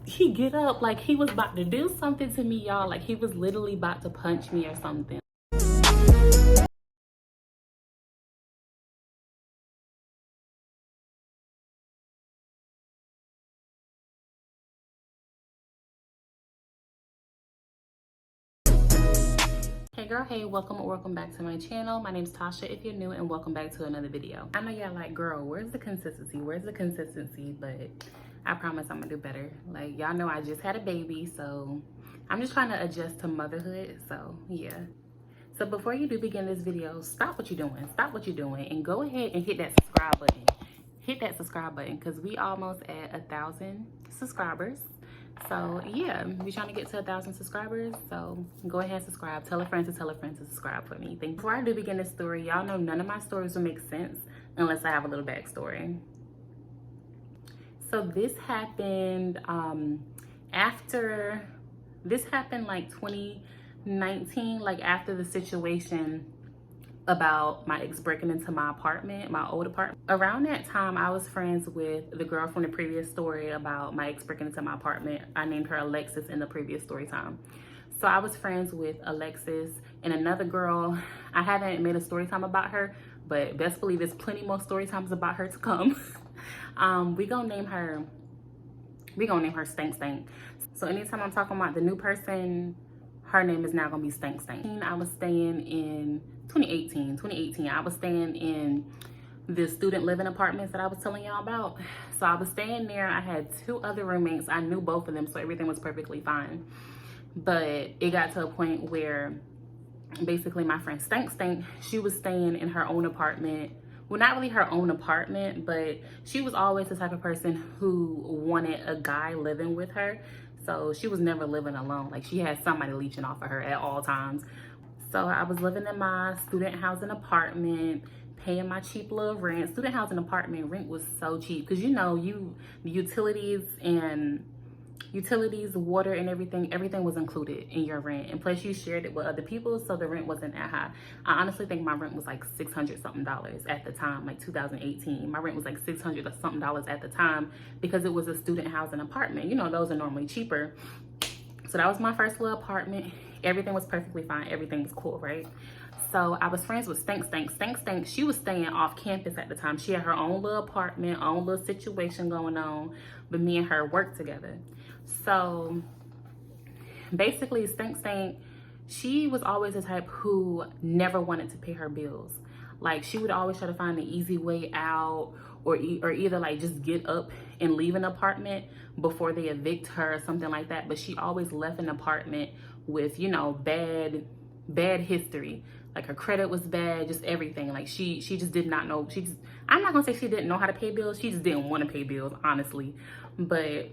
he get up like he was about to do something to me, y'all. Like he was literally about to punch me or something. Hey girl, hey, welcome back to my channel. My name's Tasha if you're new, and welcome back to another video. I know y'all like, girl, where's the consistency? But I promise I'm gonna do better. Like, y'all know I just had a baby, so I'm just trying to adjust to motherhood. So yeah. So before you do begin this video, stop what you're doing and go ahead and hit that subscribe button. Hit that subscribe button because we almost at 1,000 subscribers. So yeah, we're trying to get to 1,000 subscribers. So go ahead and subscribe. Tell a friend to subscribe for me. Before I do begin this story, y'all know none of my stories will make sense unless I have a little backstory. So this happened like 2019, like after the situation about my ex breaking into my apartment, my old apartment. Around that time, I was friends with the girl from the previous story about my ex breaking into my apartment. I named her Alexis in the previous story time. So I was friends with Alexis and another girl. I haven't made a story time about her, but best believe there's plenty more story times about her to come. We gonna name her Stank Stank. So anytime I'm talking about the new person, her name is now gonna be Stank Stank. I was staying in 2018, I was staying in the student living apartments that I was telling y'all about. So I was staying there. I had 2 other roommates. I knew both of them, so everything was perfectly fine. But it got to a point where basically my friend Stank Stank, she was staying in her own apartment. Well, not really her own apartment, but she was always the type of person who wanted a guy living with her. So she was never living alone. Like she had somebody leeching off of her at all times. So I was living in my student housing apartment, paying my cheap little rent. Student housing apartment rent was so cheap because the utilities, water and everything was included in your rent. And plus you shared it with other people, so the rent wasn't that high. I honestly think my rent was like $600 something at the time, like 2018. My rent was like $600 something at the time because it was a student housing apartment. You know, those are normally cheaper. So that was my first little apartment. Everything was perfectly fine. Everything was cool, right? So I was friends with Stank Stank. Stank Stank, she was staying off campus at the time. She had her own little apartment, own little situation going on, but me and her worked together. So basically Stank Stank, she was always the type who never wanted to pay her bills. Like she would always try to find the easy way out or either like just get up and leave an apartment before they evict her or something like that. But she always left an apartment with, you know, bad history. Like her credit was bad, just everything. Like she just did not know. I'm not gonna say she didn't know how to pay bills. She just didn't want to pay bills, honestly. But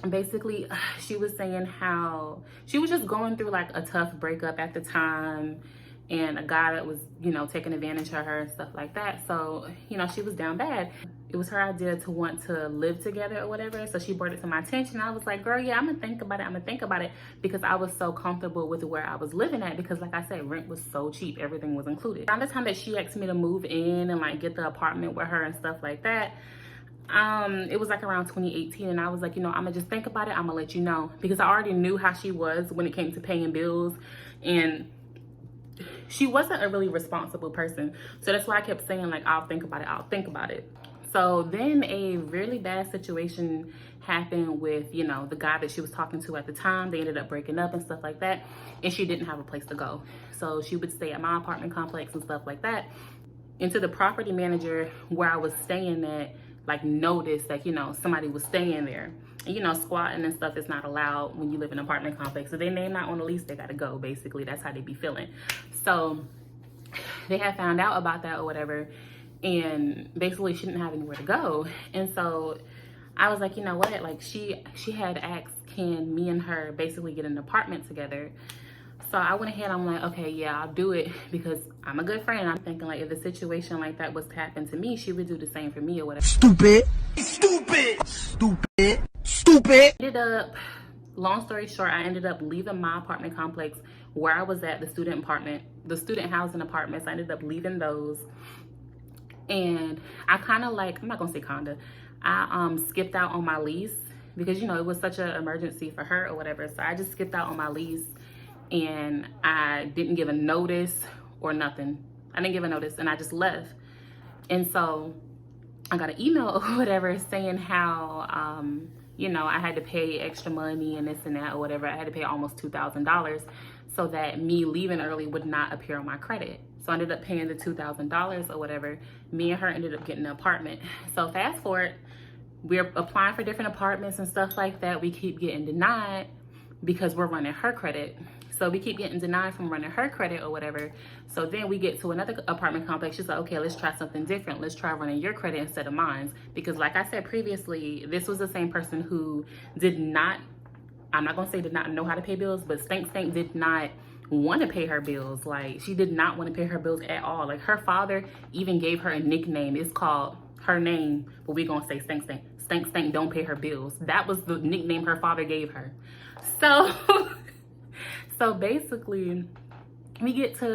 basically she was saying how she was just going through like a tough breakup at the time, and a guy that was, you know, taking advantage of her and stuff like that. So, you know, she was down bad. It was her idea to want to live together or whatever. So she brought it to my attention. I was like, girl, yeah, I'm gonna think about it because I was so comfortable with where I was living at because like I said, rent was so cheap, everything was included. Around the time that she asked me to move in and like get the apartment with her and stuff like that, it was like around 2018, and I was like, you know, I'm gonna just think about it. I'm gonna let you know because I already knew how she was when it came to paying bills, and she wasn't a really responsible person. So that's why I kept saying like, I'll think about it. So then a really bad situation happened with, you know, the guy that she was talking to at the time. They ended up breaking up and stuff like that, and she didn't have a place to go. So she would stay at my apartment complex and stuff like that. And to the property manager where I was staying at, like noticed that, you know, somebody was staying there. And, you know, squatting and stuff is not allowed when you live in an apartment complex. So they name not on the lease, they gotta go, basically. That's how they be feeling. So they had found out about that or whatever, and basically she didn't have anywhere to go. And so I was like, you know what, like she had asked, can me and her basically get an apartment together? So I went ahead, I'm like, okay, yeah, I'll do it because I'm a good friend. I'm thinking like if a situation like that was to happen to me, she would do the same for me or whatever. Stupid. Long story short, I ended up leaving my apartment complex where I was at, the student housing apartments. I ended up leaving those. And I kind of like, I'm not gonna say kinda, I skipped out on my lease because, you know, it was such an emergency for her or whatever. So I just skipped out on my lease, and I didn't give a notice or nothing. I didn't give a notice, and I just left. And so I got an email or whatever saying how, you know, I had to pay extra money and this and that or whatever. I had to pay almost $2,000 so that me leaving early would not appear on my credit. So I ended up paying the $2,000 or whatever. Me and her ended up getting an apartment. So fast forward, we're applying for different apartments and stuff like that. We keep getting denied because we're running her credit. So we keep getting denied from running her credit or whatever. So then we get to another apartment complex. She's like, okay, let's try something different. Let's try running your credit instead of mine. Because like I said previously, this was the same person who did not, I'm not gonna say did not know how to pay bills, but Stank did not want to pay her bills. Like, she did not want to pay her bills at all. Like, her father even gave her a nickname. It's called her name, but we're gonna say Stank. Stank don't pay her bills. That was the nickname her father gave her. So so basically, we get to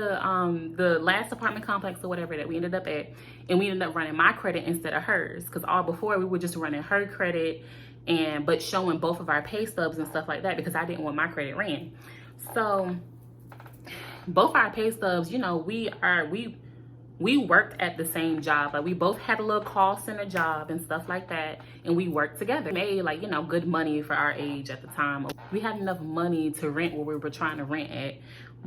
the last apartment complex or whatever that we ended up at, and we ended up running my credit instead of hers. Because all before, we were just running her credit, but showing both of our pay stubs and stuff like that, because I didn't want my credit ran. So both our pay stubs, you know, we worked at the same job. Like, we both had a little call center job and stuff like that, and we worked together. We made, like, you know, good money for our age at the time. We had enough money to rent where we were trying to rent at,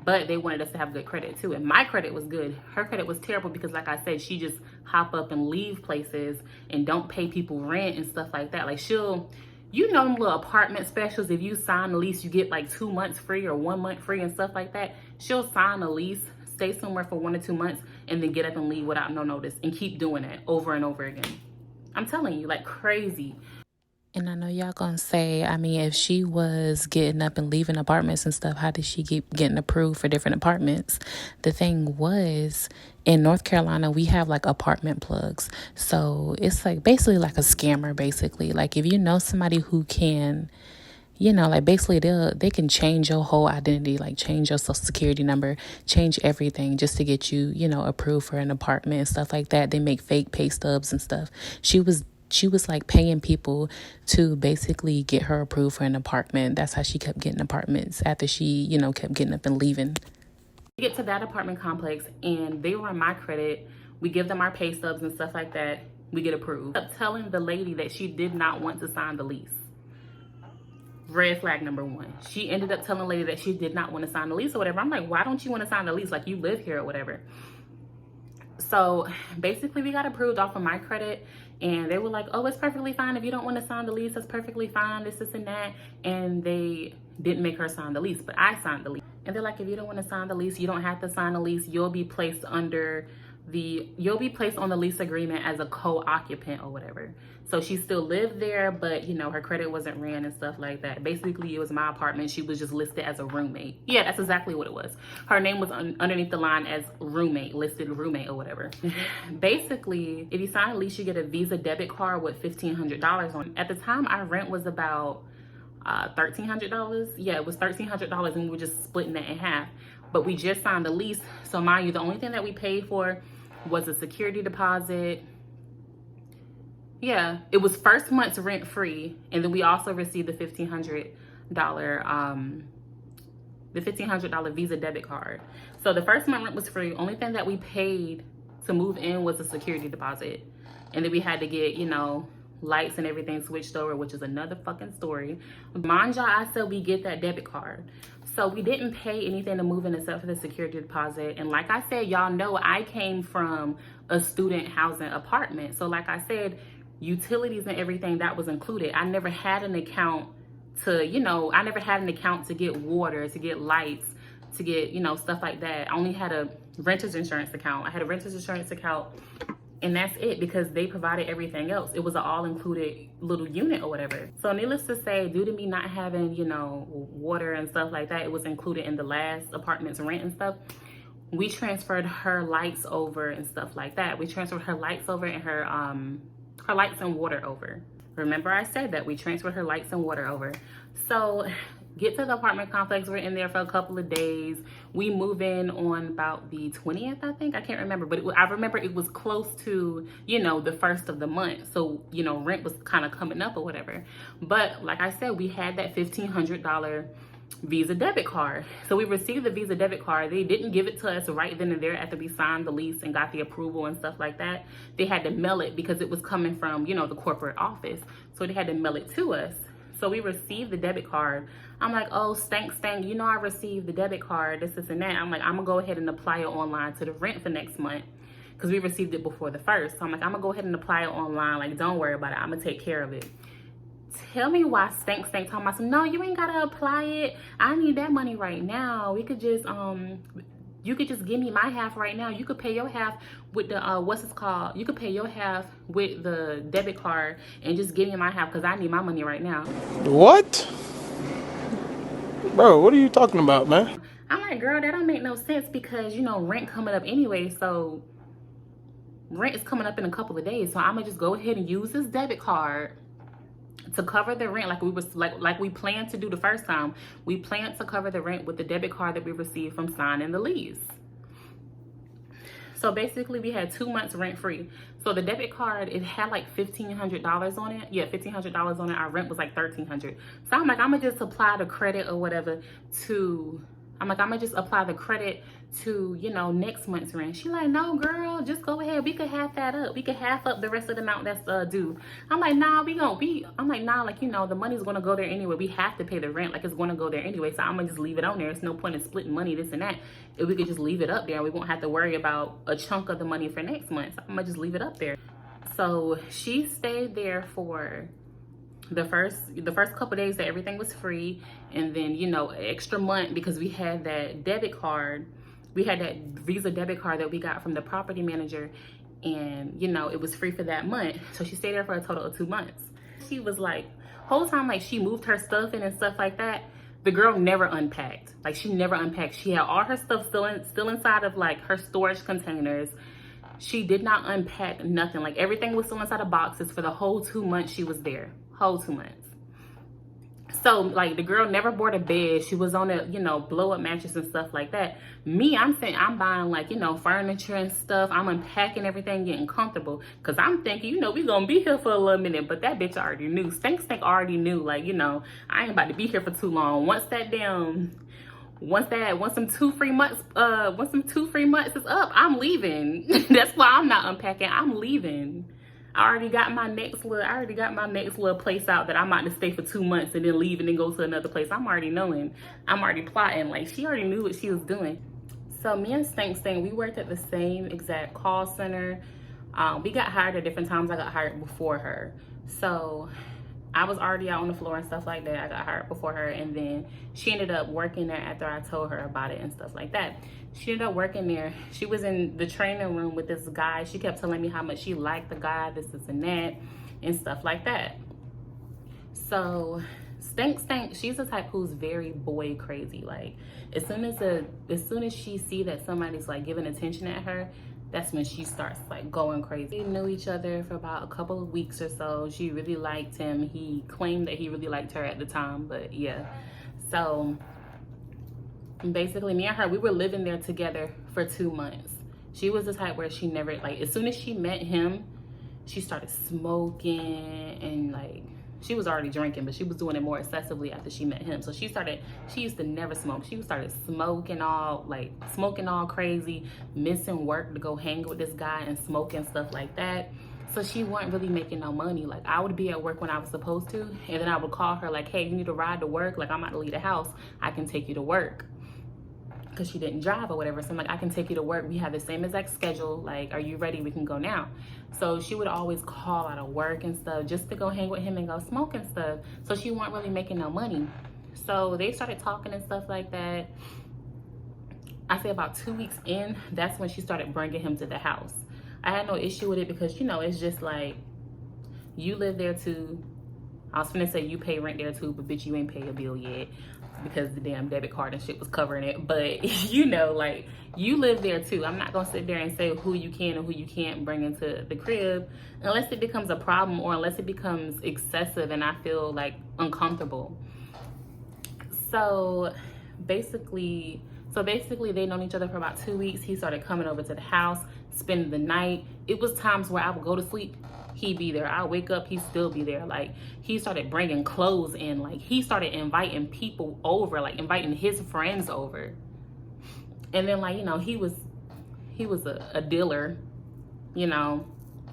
but they wanted us to have good credit too. And my credit was good. Her credit was terrible because, like I said, she just hop up and leave places and don't pay people rent and stuff like that. Like, she'll, you know, them little apartment specials, if you sign the lease, you get like 2 months free or 1 month free and stuff like that. She'll sign a lease, stay somewhere for 1 or 2 months, and then get up and leave without no notice, and keep doing it over and over again. I'm telling you, like, crazy. And I know y'all gonna say, I mean, if she was getting up and leaving apartments and stuff, how did she keep getting approved for different apartments? The thing was, in North Carolina, we have like apartment plugs. So it's like basically like a scammer, basically. Like, if you know somebody who can, you know, like, basically they can change your whole identity, like change your social security number, change everything just to get you, you know, approved for an apartment and stuff like that. They make fake pay stubs and stuff. She was like paying people to basically get her approved for an apartment. That's how she kept getting apartments after she, you know, kept getting up and leaving. We get to that apartment complex, and they run my credit. We give them our pay stubs and stuff like that. We get approved. I kept telling the lady that she did not want to sign the lease. Red flag number one. She ended up telling the lady that she did not want to sign the lease or whatever. I'm like, why don't you want to sign the lease? Like, you live here or whatever. So basically, we got approved off of my credit, and they were like, oh, it's perfectly fine. If you don't want to sign the lease, that's perfectly fine, this and that. And they didn't make her sign the lease, but I signed the lease. And they're like, if you don't want to sign the lease, you don't have to sign the lease. You'll be placed on the lease agreement as a co-occupant or whatever. So she still lived there, but, you know, her credit wasn't ran and stuff like that. Basically, it was my apartment. She was just listed as a roommate. Yeah, that's exactly what it was. Her name was underneath the line as roommate, listed roommate or whatever. Basically, if you sign a lease, you get a Visa debit card with $1,500 on it. At the time, our rent was about $1,300. Yeah, it was $1,300, and we were just splitting that in half. But we just signed the lease. So mind you, the only thing that we paid for was a security deposit. Yeah, it was first month's rent free, and then we also received the $1,500 Visa debit card. So the first month rent was free. Only thing that we paid to move in was a security deposit, and then we had to get, you know, lights and everything switched over, which is another fucking story. Mind y'all, I said we get that debit card. So we didn't pay anything to move in except for the security deposit. And like I said, y'all know I came from a student housing apartment. So like I said, utilities and everything, that was included. I never had an account to, you know, I never had an account to get water, to get lights, to get, you know, stuff like that. I only had a renter's insurance account. I had a renter's insurance account, and that's it, because they provided everything else. It was an all-included little unit or whatever. So needless to say, due to me not having, you know, water and stuff like that, it was included in the last apartment's rent and stuff. We transferred her lights over and stuff like that. We transferred her lights over and her lights and water over. Remember I said that we transferred her lights and water over. So Get to the apartment complex. We're in there for a couple of days. We move in on about the 20th, I think. I can't remember, but I remember it was close to, you know, the first of the month. So, you know, rent was kind of coming up or whatever. But like I said, we had that $1,500 Visa debit card. So we received the Visa debit card. They didn't give it to us right then and there after we signed the lease and got the approval and stuff like that. They had to mail it because it was coming from, you know, the corporate office. So they had to mail it to us. So we received the debit card. I'm like, oh, stank, you know, I received the debit card, this and that. I'm like, I'm gonna go ahead and apply it online to the rent for next month because we received it before the first. So I'm like, I'm gonna go ahead and apply it online. Like, don't worry about it. I'm gonna take care of it. Tell me why stank talking about some, no, you ain't gotta apply it. I need that money right now. We could just you could just give me my half right now. You could pay your half with the what's it called? You could pay your half with the debit card and just give me my half because I need my money right now. What? Bro, what are you talking about, man? I'm like, girl, that don't make no sense because, you know, rent coming up anyway. So rent is coming up in a couple of days. So I'm gonna just go ahead and use this debit card to cover the rent like we planned to do the first time. We planned to cover the rent with the debit card that we received from signing the lease. So basically we had 2 months rent free. So the debit card, it had like $1,500 on it. Yeah, $1,500 on it. Our rent was like $1,300. So I'm like, I'm gonna just apply the credit or whatever to, I'm like, I'm gonna just apply the credit to, you know, next month's rent. She like, no, girl, just go ahead. We could half that up. We could half up the rest of the amount that's due. I'm like, nah, I'm like, nah, like, you know, the money's gonna go there anyway. We have to pay the rent. Like, it's gonna go there anyway. So I'm gonna just leave it on there. It's no point in splitting money, this and that. If we could just leave it up there, we won't have to worry about a chunk of the money for next month. So I'm gonna just leave it up there. So she stayed there for the first couple days that everything was free, and then, you know, extra month because we had that debit card. We had that Visa debit card that we got from the property manager, and, you know, it was free for that month. So she stayed there for a total of 2 months. She was like, whole time, like, she moved her stuff in and stuff like that. The girl never unpacked. Like, she never unpacked. She had all her stuff still inside of, like, her storage containers. She did not unpack nothing. Like, everything was still inside of boxes for the whole 2 months she was there. Whole 2 months. So, like, the girl never bought a bed. She was on a, you know, blow-up mattress and stuff like that. Me, I'm buying, like, you know, furniture and stuff. I'm unpacking everything, getting comfortable. Because I'm thinking, you know, we going to be here for a little minute. But that bitch already knew. Stank already knew, like, you know, I ain't about to be here for too long. Once some 2 free months is up, I'm leaving. That's why I'm not unpacking. I'm leaving. I already got my next little place out that I'm about to stay for 2 months and then leave and then go to another place. I'm already knowing. I'm already plotting. Like, she already knew what she was doing. So me and Stank, we worked at the same exact call center. We got hired at different times. I got hired before her. So I was already out on the floor and stuff like that. I got hired before her, and then she ended up working there after I told her about it and stuff like that. She ended up working there. She was in the training room with this guy. She kept telling me how much she liked the guy, this and that, and stuff like that. So Stank, she's the type who's very boy crazy. Like, as soon as she see that somebody's like giving attention at her, that's when she starts like going crazy. We knew each other for about a couple of weeks or so. She really liked him. He claimed that he really liked her at the time, but yeah. So basically, me and her, we were living there together for 2 months. She was the type where she never, like, as soon as she met him, she started smoking, and like, she was already drinking, but she was doing it more excessively after she met him. So she used to never smoke. She started smoking all crazy, missing work to go hang with this guy and smoke and stuff like that. So she wasn't really making no money. Like, I would be at work when I was supposed to, and then I would call her like, hey, you need a ride to work? Like, I'm about to leave the house. I can take you to work. Because she didn't drive or whatever. So I'm like, I can take you to work. We have the same exact schedule. Like, are you ready? We can go now. So she would always call out of work and stuff just to go hang with him and go smoke and stuff. So she wasn't really making no money. So they started talking and stuff like that. I say about 2 weeks in, that's when she started bringing him to the house. I had no issue with it because, you know, it's just like, you live there too. I was finna say you pay rent there too, but bitch, you ain't pay a bill yet, because the damn debit card and shit was covering it. But, you know, like, you live there too. I'm not gonna sit there and say who you can and who you can't bring into the crib unless it becomes a problem or unless it becomes excessive and I feel like uncomfortable. So basically, they known each other for about 2 weeks. He started coming over to the house, spending the night. It was times where I would go to sleep, he'd be there. I wake up, he'd still be there. Like, he started bringing clothes in. Like, he started inviting people over, like inviting his friends over. And then, like, you know, he was a dealer, you know,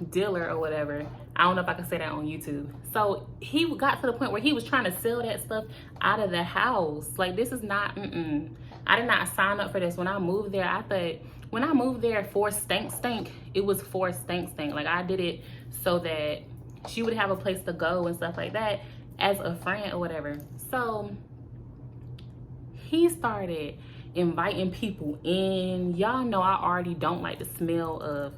dealer or whatever. I don't know if I can say that on YouTube. So he got to the point where he was trying to sell that stuff out of the house. Like, this is not, I did not sign up for this. When I moved there, I thought, when I moved there for Stank, it was for Stank. Like, I did it so that she would have a place to go and stuff like that as a friend or whatever. So he started inviting people in. Y'all know I already don't like the smell of,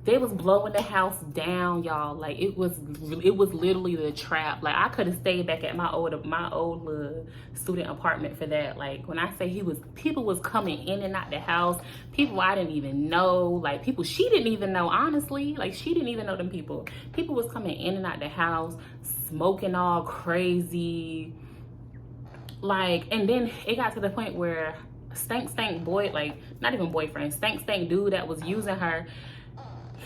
they was blowing the house down, y'all. Like, it was literally the trap. Like, I could have stayed back at my old little student apartment for that. Like, when I say people was coming in and out the house, people I didn't even know, like people she didn't even know, honestly. Like, she didn't even know them people. People was coming in and out the house, smoking all crazy. Like, and then it got to the point where Stank boy, like, not even boyfriend, Stank dude that was using her,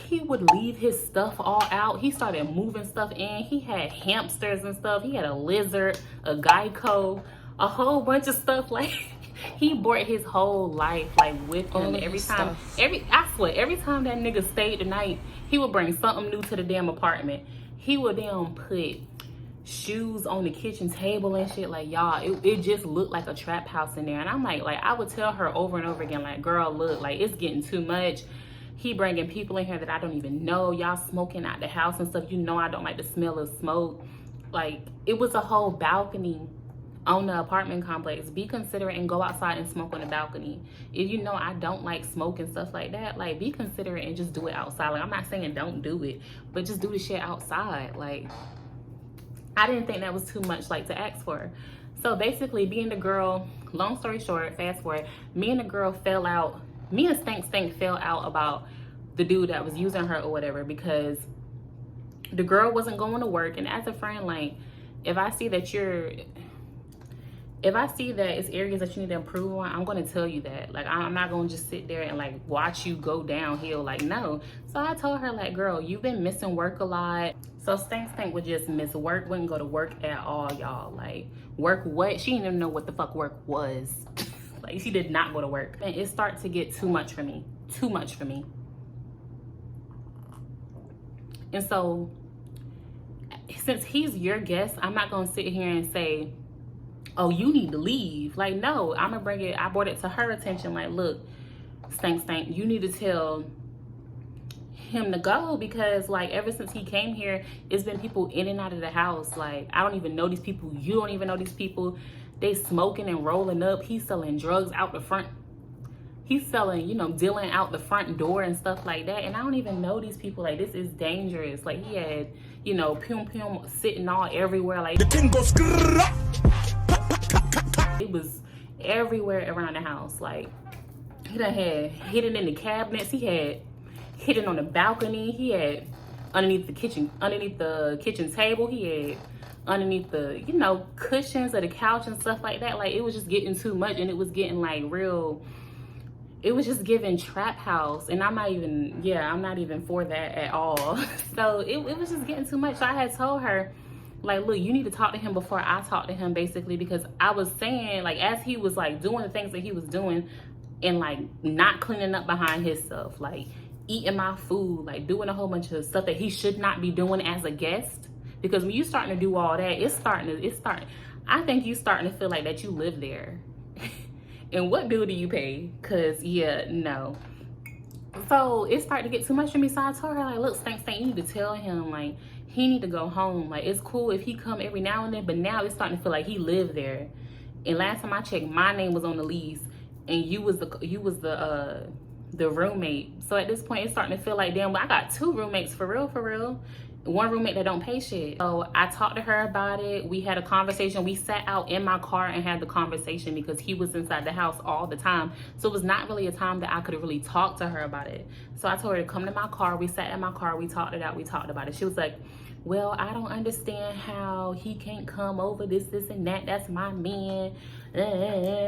he would leave his stuff all out. He started moving stuff in. He had hamsters and stuff. He had a lizard, a Geico, a whole bunch of stuff. Like, he brought his whole life, like, with him. Every time that nigga stayed the night, he would bring something new to the damn apartment. He would damn put shoes on the kitchen table and shit. Like, y'all, it just looked like a trap house in there. And I'm like, I would tell her over and over again, like, girl, look, like, it's getting too much. He bringing people in here that I don't even know. Y'all smoking out the house and stuff. You know I don't like the smell of smoke. Like, it was a whole balcony on the apartment complex. Be considerate and go outside and smoke on the balcony. If you know I don't like smoke and stuff like that, like, be considerate and just do it outside. Like, I'm not saying don't do it, but just do the shit outside. Like, I didn't think that was too much, like, to ask for. So basically, being the girl, long story short, fast forward, me and the girl fell out. Me and Stank fell out about the dude that was using her or whatever, because the girl wasn't going to work. And as a friend, like, if I see that it's areas that you need to improve on, I'm going to tell you that. Like, I'm not going to just sit there and, like, watch you go downhill. Like, no. So I told her, like, girl, you've been missing work a lot. So Stank would just miss work, wouldn't go to work at all, y'all. Like, work what? She didn't even know what the fuck work was. Like, she did not go to work. And it started to get too much for me. Too much for me. And so, since he's your guest, I'm not going to sit here and say, oh, you need to leave. Like, no, I'm going to bring it. I brought it to her attention. Like, look, Stank, you need to tell him to go, because, like, ever since he came here, it's been people in and out of the house. Like, I don't even know these people. You don't even know these people. They smoking and rolling up. He's selling drugs out the front. He's selling, you know, dealing out the front door and stuff like that. And I don't even know these people. Like, this is dangerous. Like, he had, you know, pum sitting all everywhere. Like, the thing goes. It was everywhere around the house. Like, he done had hidden in the cabinets. He had hidden on the balcony. He had underneath the kitchen table. He had underneath the, you know, cushions of the couch and stuff like that. Like, it was just getting too much, and it was getting, like, real, it was just giving trap house. And I'm not even for that at all. So it was just getting too much. So I had told her, like, look, you need to talk to him before I talk to him, basically, because I was saying, like, as he was, like, doing the things that he was doing and, like, not cleaning up behind his stuff, like, eating my food, like, doing a whole bunch of stuff that he should not be doing as a guest. Because when you starting to do all that, I think you starting to feel like that you live there. And what bill do you pay? Because, yeah, no. So it started to get too much for me. So I told her, like, look, Stank, you need to tell him, like, he need to go home. Like, it's cool if he come every now and then, but now it's starting to feel like he lived there. And last time I checked, my name was on the lease, and you was the roommate. So at this point, it's starting to feel like, damn, I got two roommates for real. One roommate that don't pay shit. So I talked to her about it. We had a conversation. We sat out in my car and had the conversation, because he was inside the house all the time. So it was not really a time that I could really talk to her about it. So I told her to come to my car. We sat in my car. We talked it out. We talked about it. She was like, well, I don't understand how he can't come over, this and that, that's my man,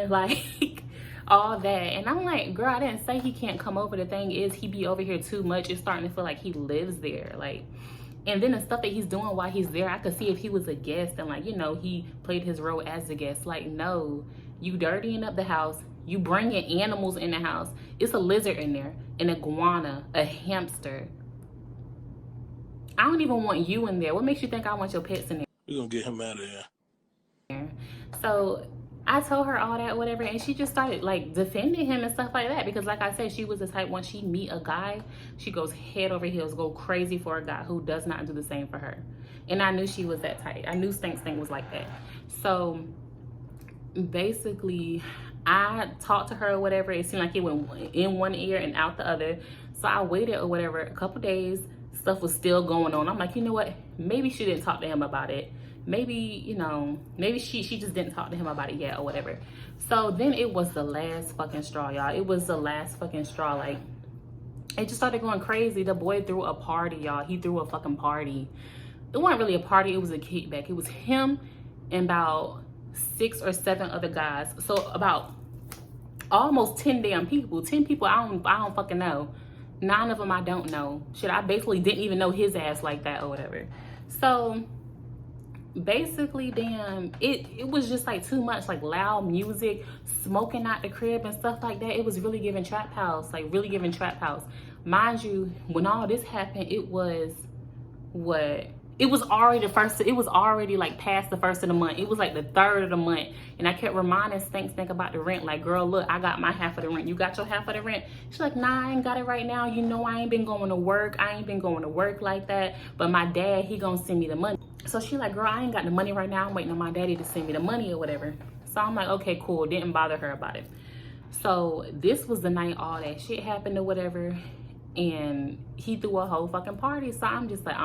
like all that. And I'm like, girl, I didn't say he can't come over. The thing is, he be over here too much. It's starting to feel like he lives there, like. And then the stuff that he's doing while he's there, I could see if he was a guest and, like, you know, he played his role as a guest. Like, no, you dirtying up the house. You bringing animals in the house. It's a lizard in there, an iguana, a hamster. I don't even want you in there. What makes you think I want your pets in there? We're gonna get him out of here. So I told her all that, whatever, and she just started like defending him and stuff like that, because like I said, she was the type, once she meet a guy, she goes head over heels, go crazy for a guy who does not do the same for her. And I knew she was that type. I knew Stink was like that. So basically, I talked to her or whatever. It seemed like it went in one ear and out the other. So I waited or whatever, a couple days. Stuff was still going on. I'm like, you know what? Maybe she didn't talk to him about it. Maybe, you know, maybe she just didn't talk to him about it yet or whatever. So then it was the last fucking straw, y'all. It was the last fucking straw. Like, it just started going crazy. The boy threw a party, y'all. He threw a fucking party. It wasn't really a party. It was a kickback. It was him and about 6 or 7 other guys. So about almost 10 damn people. 10 people I don't fucking know. 9 of them I don't know. Shit, I basically didn't even know his ass like that or whatever. So basically, damn, it was just like too much, like loud music, smoking out the crib and stuff like that. It was really giving trap house, like really giving trap house. Mind you, when all this happened, it was what? It was already it was already like past the 1st of the month. It was like the 3rd of the month. And I kept reminding Stink about the rent. Like, girl, look, I got my half of the rent. You got your half of the rent? She's like, nah, I ain't got it right now. You know, I ain't been going to work. I ain't been going to work like that. But my dad, he gonna send me the money. So she like, girl, I ain't got the money right now. I'm waiting on my daddy to send me the money or whatever. So I'm like, okay, cool. Didn't bother her about it. So this was the night all that shit happened or whatever. And he threw a whole fucking party. So I'm just like,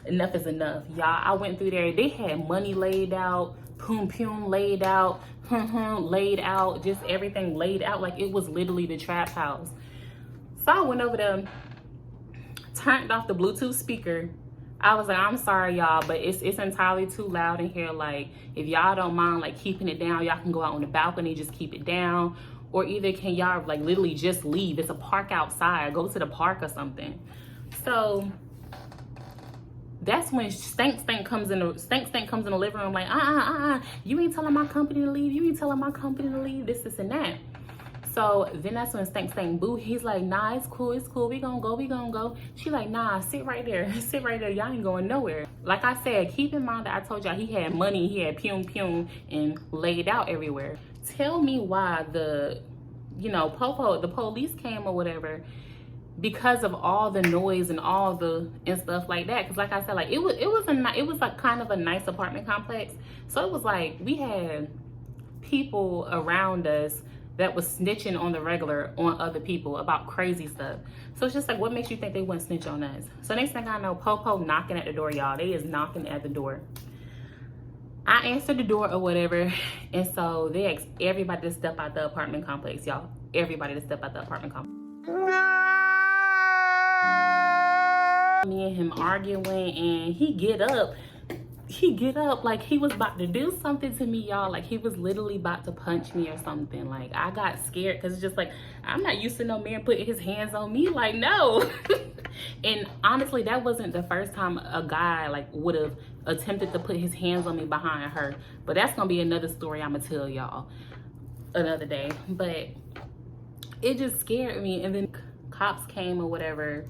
enough is enough, y'all. I went through there. They had money laid out, poom poom laid out, laid out, just everything laid out. Like, it was literally the trap house. So I went over there, turned off the Bluetooth speaker. I was like, I'm sorry, y'all, but it's entirely too loud in here. Like, if y'all don't mind, like, keeping it down, y'all can go out on the balcony, just keep it down. Or either can y'all, like, literally just leave. It's a park outside. Go to the park or something. So that's when Stink comes in the living room like, you ain't telling my company to leave. You ain't telling my company to leave. This and that. So then that's when Stink boo. He's like, nah, it's cool. We gonna go. She like, nah, sit right there. Sit right there. Y'all ain't going nowhere. Like I said, keep in mind that I told y'all he had money. He had pew and laid out everywhere. Tell me why the police came or whatever, because of all the noise and and stuff like that. Because like I said, like it was like kind of a nice apartment complex. So it was like we had people around us that was snitching on the regular on other people about crazy stuff. So it's just like, what makes you think they wouldn't snitch on us? So next thing I know, Popo knocking at the door, y'all. They is knocking at the door. I answered the door or whatever, and so they asked everybody to step out the apartment complex, y'all. Everybody to step out the apartment complex. Me and him arguing, and he get up like he was about to do something to me, y'all. Like he was literally about to punch me or something. Like I got scared, because it's just like, I'm not used to no man putting his hands on me. Like, no. And honestly, that wasn't the first time a guy like would have attempted to put his hands on me behind her. But that's gonna be another story I'm gonna tell y'all another day. But it just scared me. And then cops came or whatever.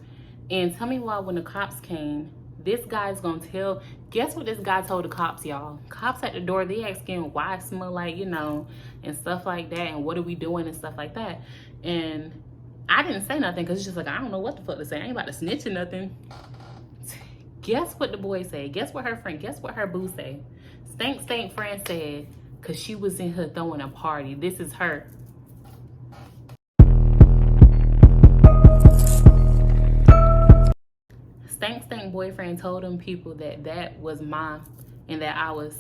And tell me why, when the cops came, this guy's gonna tell, guess what this guy told the cops, y'all? Cops at the door, they asking why it smell like, and stuff like that, and what are we doing and stuff like that. And I didn't say nothing, because it's just like, I don't know what the fuck to say. I ain't about to snitch or nothing. Guess what the boy said? Guess what her boo say? Stink friend said, because she was in here throwing a party. This is her. Stink boyfriend told them people that was and that I was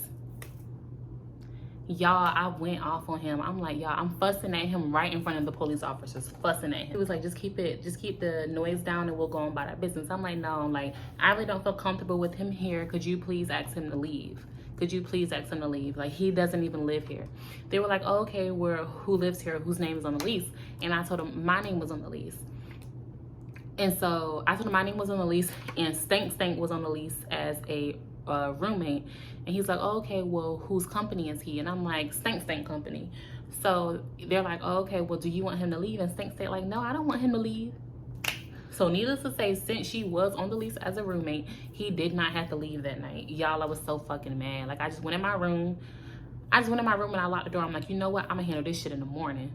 Y'all, I went off on him. I'm like, y'all, I'm fussing at him right in front of the police officers, fussing at him. He was like, just keep the noise down and we'll go on about our business. I'm like, no, like, I really don't feel comfortable with him here. Could you please ask him to leave? Could you please ask him to leave? Like, he doesn't even live here. They were like, oh, okay, well, who lives here? Whose name is on the lease? And I told him my name was on the lease. And so I told him my name was on the lease and Stank was on the lease as a roommate. And he's like, oh, okay, well, whose company is he? And I'm like, Stank company. So they're like, oh, okay, well, do you want him to leave? And Stank like, no, I don't want him to leave. So needless to say, since she was on the lease as a roommate, he did not have to leave that night. Y'all, I was so fucking mad. Like, I just went in my room. And I locked the door. I'm like, you know what? I'm gonna handle this shit in the morning.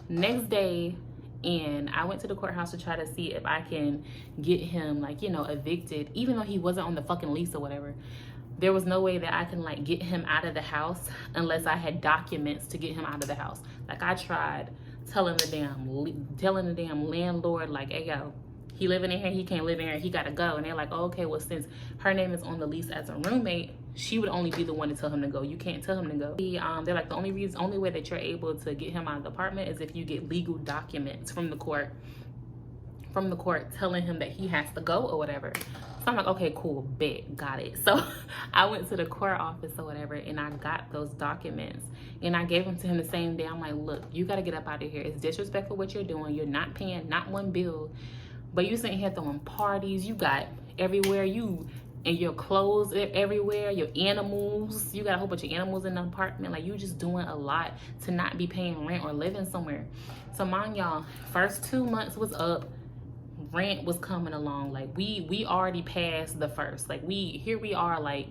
Next day, and I went to the courthouse to try to see if I can get him, like, you know, evicted, even though he wasn't on the fucking lease or whatever. There was no way that I can, like, get him out of the house unless I had documents to get him out of the house. Like, I tried telling the damn landlord, like, hey, yo, he living in here, he can't live in here, he gotta go. And they're like, oh, okay, well, since her name is on the lease as a roommate, she would only be the one to tell him to go. You can't tell him to go. They're like, the only way that you're able to get him out of the apartment is if you get legal documents from the court telling him that he has to go or whatever. So I'm like, okay, cool, bet, got it. So I went to the court office or whatever, and I got those documents, and I gave them to him the same day. I'm like, look, you got to get up out of here. It's disrespectful what you're doing. You're not paying not one bill, but you sitting here throwing parties. You got everywhere. And your clothes everywhere, your animals. You got a whole bunch of animals in the apartment. Like, you just doing a lot to not be paying rent or living somewhere. So mind y'all, first 2 months was up. Rent was coming along. Like, we already passed the first. Like, here we are, like,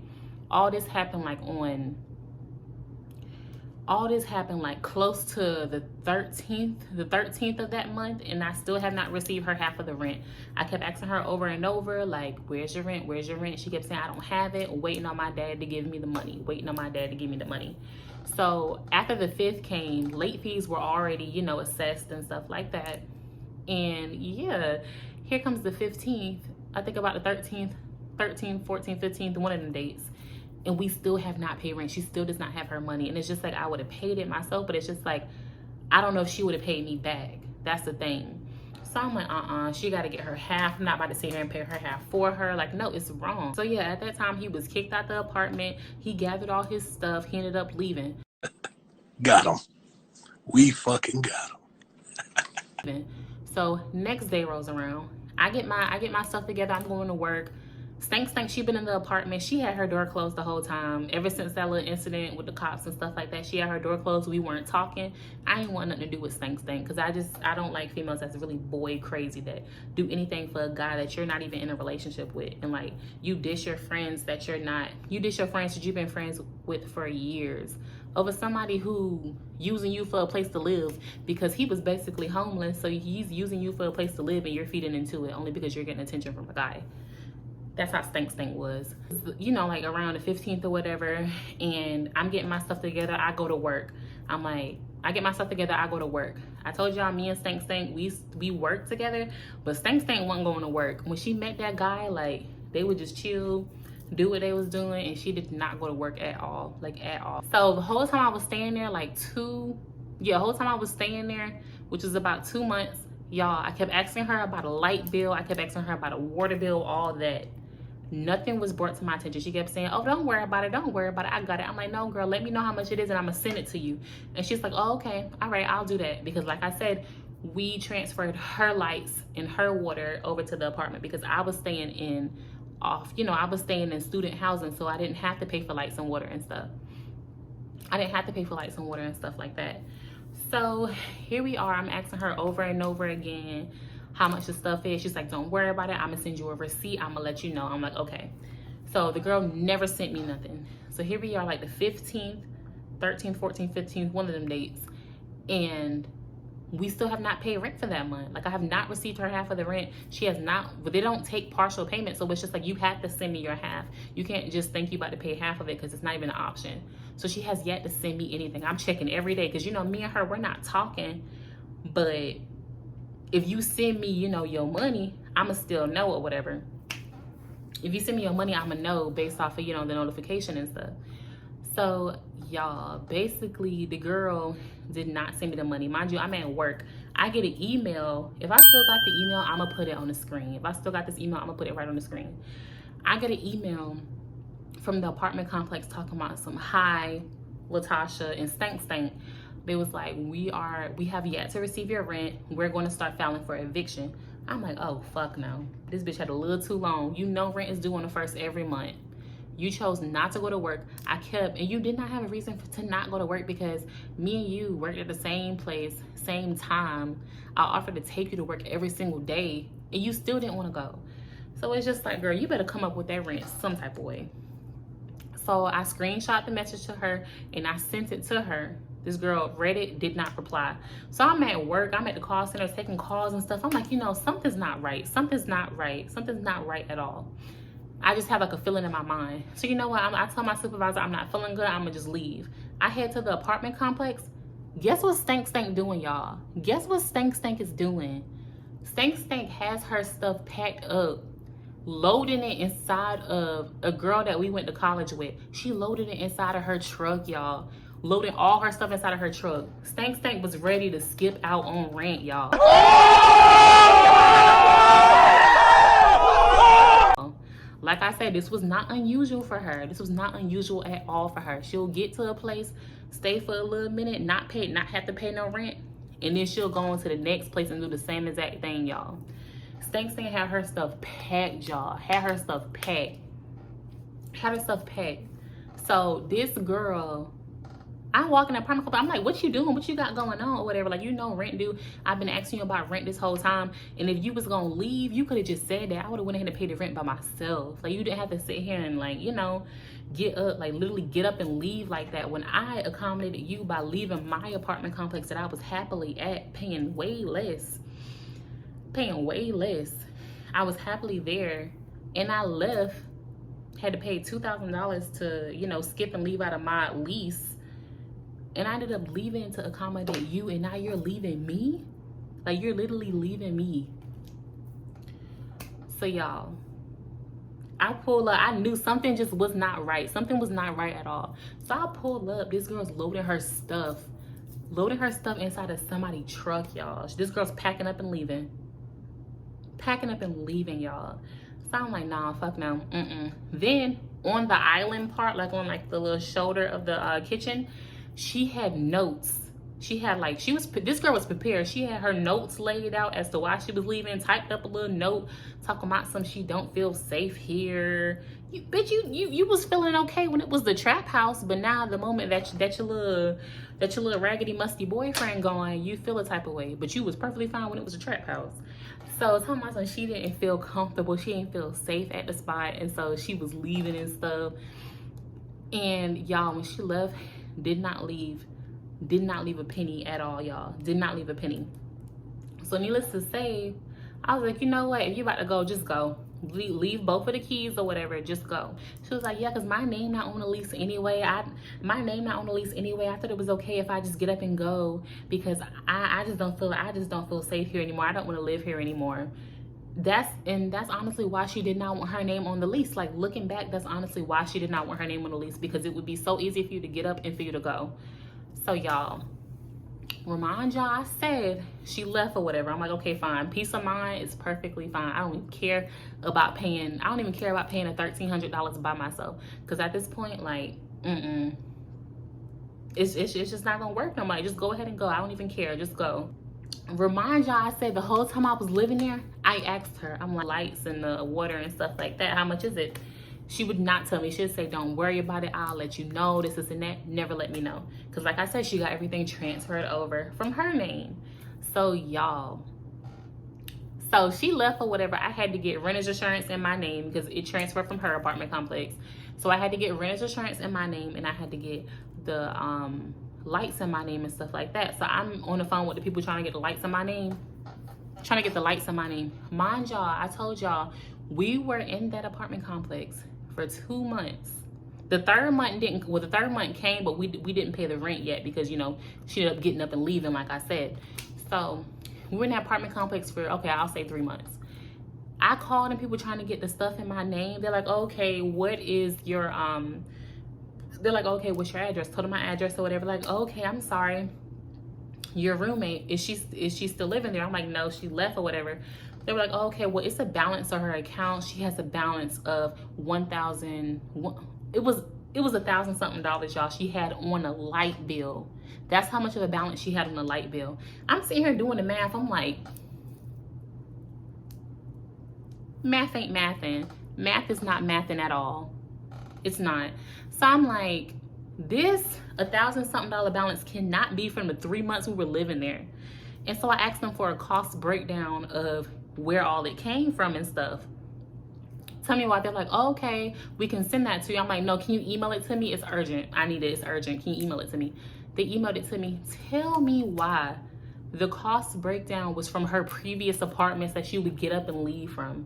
all this happened like close to the 13th of that month, and I still have not received her half of the rent. I kept asking her over and over, like, where's your rent? She kept saying, I don't have it, waiting on my dad to give me the money. So after the 5th came, late fees were already, you know, assessed and stuff like that. And yeah, here comes the 15th. I think about the 13th, 14th, 15th, one of them dates. And we still have not paid rent. She still does not have her money. And it's just like, I would have paid it myself, but it's just like, I don't know if she would have paid me back. That's the thing. So I'm like, she got to get her half. I'm not about to sit here and pay her half for her. Like, no, it's wrong. So yeah, at that time, he was kicked out the apartment. He gathered all his stuff. He ended up leaving. Got him. We fucking got him. So next day rolls around. I get my stuff together. I'm going to work. Stank, she been in the apartment. She had her door closed the whole time. Ever since that little incident with the cops and stuff like that, she had her door closed. We weren't talking. I ain't want nothing to do with Stank, because I don't like females that's really boy crazy that do anything for a guy that you're not even in a relationship with. And like, you dish your friends that you've been friends with for years over somebody who using you for a place to live, because he was basically homeless. So he's using you for a place to live and you're feeding into it only because you're getting attention from a guy. That's how Stank was, you know, like around the 15th or whatever. And I'm getting my stuff together. I go to work. I get my stuff together. I go to work. I told y'all, me and Stank, we worked together, but Stank wasn't going to work. When she met that guy, like, they would just chill, do what they was doing, and she did not go to work at all, like at all. So the whole time I was staying there, which was about 2 months, y'all, I kept asking her about a light bill. I kept asking her about a water bill, all that. Nothing was brought to my attention. She kept saying, oh, don't worry about it, I got it. I'm like, no, girl, let me know how much it is and I'm gonna send it to you. And she's like, oh, okay, all right, I'll do that. Because like I said, we transferred her lights and her water over to the apartment because I was staying in student housing, so I didn't have to pay for lights and water and stuff. Like that. So here we are. I'm asking her over and over again how much the stuff is. She's like, don't worry about it. I'm gonna send you a receipt. I'm gonna let you know. I'm like, okay. So the girl never sent me nothing. So here we are, like the 15th, 13th, 14th, 15th, one of them dates. And we still have not paid rent for that month. Like, I have not received her half of the rent. She has not, but they don't take partial payment. So it's just like, you have to send me your half. You can't just think you about to pay half of it because it's not even an option. So she has yet to send me anything. I'm checking every day because, you know, me and her, we're not talking. But if you send me, you know, your money, I'ma still know or whatever. If you send me your money, I'ma know based off of, you know, the notification and stuff. So y'all, basically the girl did not send me the money. Mind you, I'm at work. I get an email. If I still got the email, I'm gonna put it on the screen. If I still got this email, I'm gonna put it right on the screen. I get an email from the apartment complex talking about some hi, Latasha and Stank. They was like, we have yet to receive your rent. We're going to start filing for eviction. I'm like, oh fuck no. This bitch had a little too long. You know rent is due on the 1st every month. You chose not to go to work. And you did not have a reason to not go to work, because me and you worked at the same place, same time. I offered to take you to work every single day and you still didn't want to go. So it's just like, girl, you better come up with that rent some type of way. So I screenshot the message to her and I sent it to her. This girl read it, did not reply. So I'm at work, I'm at the call center taking calls and stuff. I'm like, something's not right. Something's not right. Something's not right at all. I just have like a feeling in my mind. So you know what? I tell my supervisor I'm not feeling good. I'm gonna just leave. I head to the apartment complex. Guess what Stank doing, y'all? Guess what Stank is doing? Stank has her stuff packed up, loading it inside of a girl that we went to college with. She loaded it inside of her truck, y'all. Loading all her stuff inside of her truck. Stank was ready to skip out on rent, y'all. Like I said, this was not unusual for her. This was not unusual at all for her. She'll get to a place, stay for a little minute, not have to pay no rent, and then she'll go on to the next place and do the same exact thing, y'all. Stank had her stuff packed, y'all. Had her stuff packed. So this girl, I walk in the apartment complex. I'm like, what you doing? What you got going on or whatever? Like, rent due. I've been asking you about rent this whole time. And if you was going to leave, you could have just said that. I would have went ahead and paid the rent by myself. Like, you didn't have to sit here and, like, get up, like, literally get up and leave like that. When I accommodated you by leaving my apartment complex that I was happily at, paying way less. I was happily there. And I left, had to pay $2,000 to, skip and leave out of my lease. And I ended up leaving to accommodate you, and now you're leaving me? Like, you're literally leaving me. So, y'all, I pull up. I knew something just was not right. Something was not right at all. So I pulled up. This girl's loading her stuff inside of somebody's truck, y'all. This girl's packing up and leaving, y'all. So I'm like, nah, fuck no. Then on the island part, like on like the little shoulder of the kitchen, she had notes. This girl was prepared. She had her notes laid out as to why she was leaving, typed up a little note talking about she don't feel safe here. You was feeling okay when it was the trap house, but now the moment that your little raggedy musty boyfriend going, you feel a type of way. But you was perfectly fine when it was a trap house. So talking about she didn't feel comfortable, she didn't feel safe at the spot, and so she was leaving and stuff. And y'all, when she left, did not leave a penny at all, y'all. Did not leave a penny. So needless to say, I was like, you know what? If you about to go, just go. Leave both of the keys or whatever. Just go. She was like, yeah, because my name not on the lease anyway. I thought it was okay if I just get up and go, because I just don't feel safe here anymore. I don't want to live here anymore. That's honestly why she did not want her name on the lease. Like, looking back, that's honestly why she did not want her name on the lease, because it would be so easy for you to get up and for you to go. So y'all, remind y'all, I said she left or whatever. I'm like, okay, fine. Peace of mind is perfectly fine. I don't even care about paying a $1,300 by myself, because at this point, like, it's just not gonna work no more. Just go ahead and go. I don't even care. Just go. Remind y'all, I said the whole time I was living there, I asked her, I'm like, lights and the water and stuff like that, how much is it? She would not tell me. She would say, don't worry about it, I'll let you know, this and that. Never let me know, because like I said, she got everything transferred over from her name. So y'all, so she left or whatever. I had to get renter's insurance in my name because it transferred from her apartment complex. So I had to get renter's insurance in my name, and I had to get the lights in my name and stuff like that. So I'm on the phone with the people trying to get the lights in my name. Mind y'all, I told y'all, we were in that apartment complex for 2 months. The third month came, but we didn't pay the rent yet because, she ended up getting up and leaving, like I said. So we were in that apartment complex for, okay, I'll say 3 months. I called and people trying to get the stuff in my name. They're like, okay, what is your they're like, okay, what's your address? Told them my address or whatever. Like, okay, I'm sorry, your roommate, is she still living there? I'm like, no, she left or whatever. They were like, oh, okay, well, it's a balance on her account. She has a balance of $1,000. It was $1,000 something, y'all, she had on a light bill. That's how much of a balance she had on a light bill. I'm sitting here doing the math. I'm like, math ain't mathing. Math is not mathing at all. It's not. So I'm like, this $1,000 something balance cannot be from the 3 months we were living there. And so I asked them for a cost breakdown of where all it came from and stuff. Tell me why. They're like, oh, okay, we can send that to you. I'm like, no, can you email it to me? It's urgent. I need it. It's urgent. Can you email it to me? They emailed it to me. Tell me why the cost breakdown was from her previous apartments that she would get up and leave from.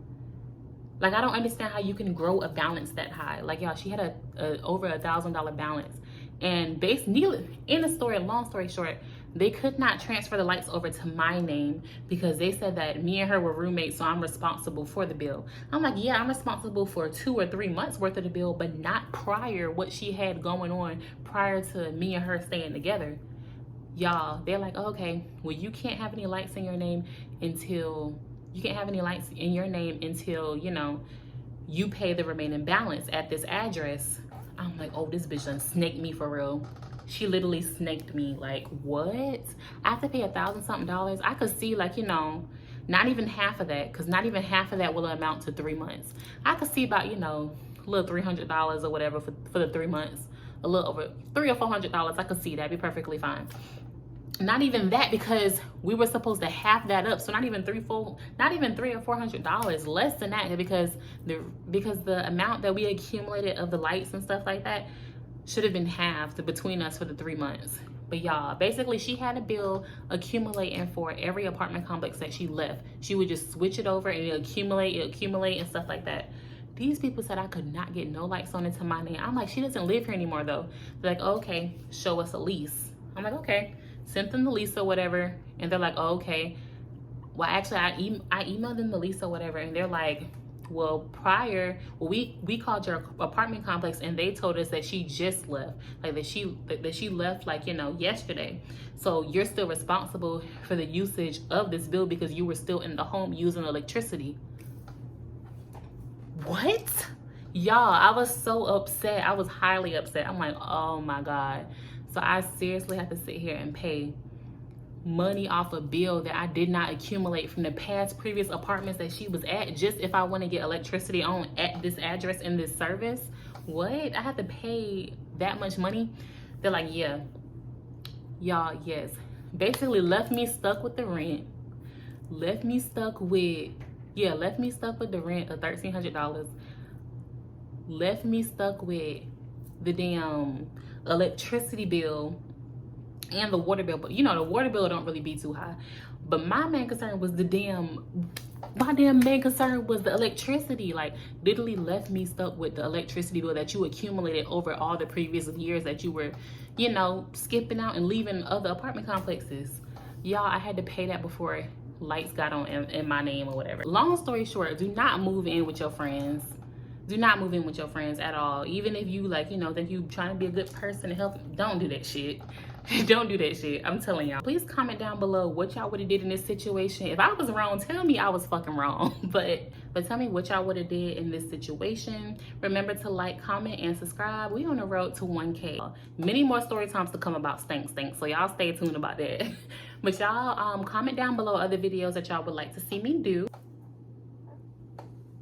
Like, I don't understand how you can grow a balance that high. Like, y'all, she had a over $1,000 balance. And in the story, long story short, they could not transfer the lights over to my name because they said that me and her were roommates, so I'm responsible for the bill. I'm like, yeah, I'm responsible for 2 or 3 months worth of the bill, but not prior what she had going on prior to me and her staying together. Y'all, they're like, oh, okay, well, you can't have any lights in your name until, you know, you pay the remaining balance at this address. I'm like, oh, this bitch done snaked me for real. She literally snaked me. Like, what? I have to pay $1,000 something. I could see, like, you know, not even half of that, because not even half of that will amount to 3 months. I could see about, you know, a little $300 or whatever for the 3 months. A little over $300 or $400. I could see that. Be perfectly fine. Not even that, because we were supposed to half that up. So not even $300 or $400, less than that, because the amount that we accumulated of the lights and stuff like that should have been halved between us for the 3 months. But y'all, basically she had a bill accumulating for every apartment complex that she left. She would just switch it over and it accumulate and stuff like that. These people said I could not get no lights on into my name. I'm like, she doesn't live here anymore though. They're like, oh, okay, show us a lease. I'm like, okay. Sent them the lease or whatever, and they're like, oh, okay. Well, actually, I emailed them the lease or whatever, and they're like, well, we called your apartment complex, and they told us that she just left, like that she left, like, you know, yesterday. So you're still responsible for the usage of this bill because you were still in the home using electricity. What? Y'all, I was so upset. I was highly upset. I'm like, oh my God. So I seriously have to sit here and pay money off a bill that I did not accumulate from the previous apartments that she was at, just if I want to get electricity on at this address in this service. What? I have to pay that much money? They're like, yeah. Y'all, yes. Basically left me stuck with the rent. Left me stuck with the rent of $1,300. Left me stuck with the damn electricity bill and the water bill. But you know, the water bill don't really be too high. But my main concern was the electricity. Like, literally left me stuck with the electricity bill that you accumulated over all the previous years that you were, you know, skipping out and leaving other apartment complexes. Y'all, I had to pay that before lights got on in my name or whatever. Long story short, do not move in with your friends. Do not move in with your friends at all. Even if you, like, you know, think you trying to be a good person and help, don't do that shit. Don't do that shit. I'm telling y'all. Please comment down below what y'all would have did in this situation. If I was wrong, tell me I was fucking wrong. But tell me what y'all would have did in this situation. Remember to like, comment, and subscribe. We on the road to 1K. Many more story times to come about stank. So y'all stay tuned about that. But y'all comment down below other videos that y'all would like to see me do.